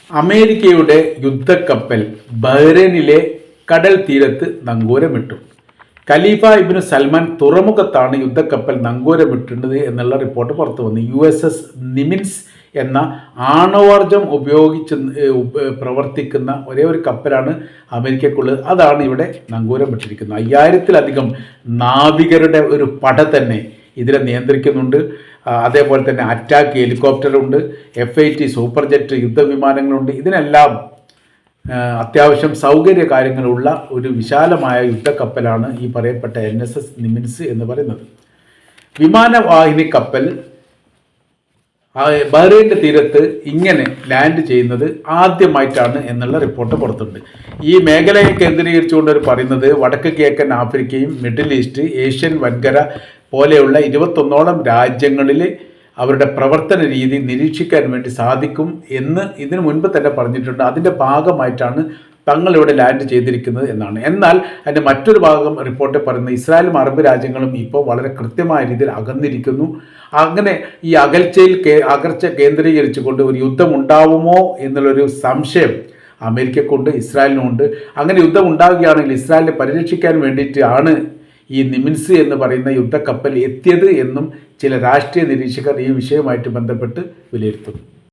അമേരിക്കയുടെ യുദ്ധക്കപ്പൽ ബഹ്റൈനിലെ കടൽ തീരത്ത് നങ്കൂരമിട്ടു. ഖലീഫ ഇബ്നു സൽമാൻ തുറമുഖത്താണ് യുദ്ധക്കപ്പൽ നങ്കൂരമിട്ടത് എന്നുള്ള റിപ്പോർട്ട് പുറത്തു വന്നു. USS നിമിൻസ് എന്ന ആണവോർജം ഉപയോഗിച്ച് പ്രവർത്തിക്കുന്ന ഒരേ ഒരു കപ്പലാണ് അമേരിക്കക്കുള്ളത്. അതാണ് ഇവിടെ നങ്കൂരമിട്ടിരിക്കുന്നത്. 5000-ലധികം നാവികരുടെ ഒരു പട തന്നെ ഇതിനെ നിയന്ത്രിക്കുന്നുണ്ട്. അതേപോലെ തന്നെ അറ്റാക്ക് ഹെലികോപ്റ്ററുണ്ട്, F-18 സൂപ്പർ ജെറ്റ് യുദ്ധവിമാനങ്ങളുണ്ട്. ഇതിനെല്ലാം അത്യാവശ്യം സൗകര്യ കാര്യങ്ങളുള്ള ഒരു വിശാലമായ യുദ്ധക്കപ്പലാണ് ഈ പറയപ്പെട്ട NSS നിമിൻസ് എന്ന് പറയുന്നത്. വിമാനവാഹിനി കപ്പൽ ബഹ്റൈൻ്റെ തീരത്ത് ഇങ്ങനെ ലാൻഡ് ചെയ്യുന്നത് ആദ്യമായിട്ടാണ് എന്നുള്ള റിപ്പോർട്ട് പുറത്തുണ്ട്. ഈ മേഖലയെ കേന്ദ്രീകരിച്ചുകൊണ്ട് അവർ പറയുന്നത് വടക്ക് കിഴക്കൻ ആഫ്രിക്കയും മിഡിൽ ഈസ്റ്റ്, ഏഷ്യൻ വൻകര പോലെയുള്ള 21ഓളം രാജ്യങ്ങളിൽ അവരുടെ പ്രവർത്തന രീതി നിരീക്ഷിക്കാൻ വേണ്ടി സാധിക്കും എന്ന് ഇതിനു മുൻപ് തന്നെ പറഞ്ഞിട്ടുണ്ട്. അതിൻ്റെ ഭാഗമായിട്ടാണ് തങ്ങളിവിടെ ലാൻഡ് ചെയ്തിരിക്കുന്നത് എന്നാണ്. എന്നാൽ അതിൻ്റെ മറ്റൊരു ഭാഗം റിപ്പോർട്ടിൽ പറയുന്നത് ഇസ്രായേലും അറബ് രാജ്യങ്ങളും ഇപ്പോൾ വളരെ കൃത്യമായ രീതിയിൽ അകന്നിരിക്കുന്നു. അങ്ങനെ ഈ അകർച്ച കേന്ദ്രീകരിച്ചുകൊണ്ട് ഒരു യുദ്ധം ഉണ്ടാവുമോ എന്നുള്ളൊരു സംശയം അമേരിക്കക്കുണ്ട്, ഇസ്രായേലിനുമുണ്ട്. അങ്ങനെ യുദ്ധം ഉണ്ടാവുകയാണെങ്കിൽ ഇസ്രായേലിനെ പരിരക്ഷിക്കാൻ വേണ്ടിയിട്ടാണ് ഈ നിമിൻസ് എന്ന് പറയുന്ന യുദ്ധക്കപ്പൽ എത്തിയത് എന്നും ചില രാഷ്ട്രീയ നിരീക്ഷകർ ഈ വിഷയവുമായിട്ട് ബന്ധപ്പെട്ട് വിലയിരുത്തുന്നു.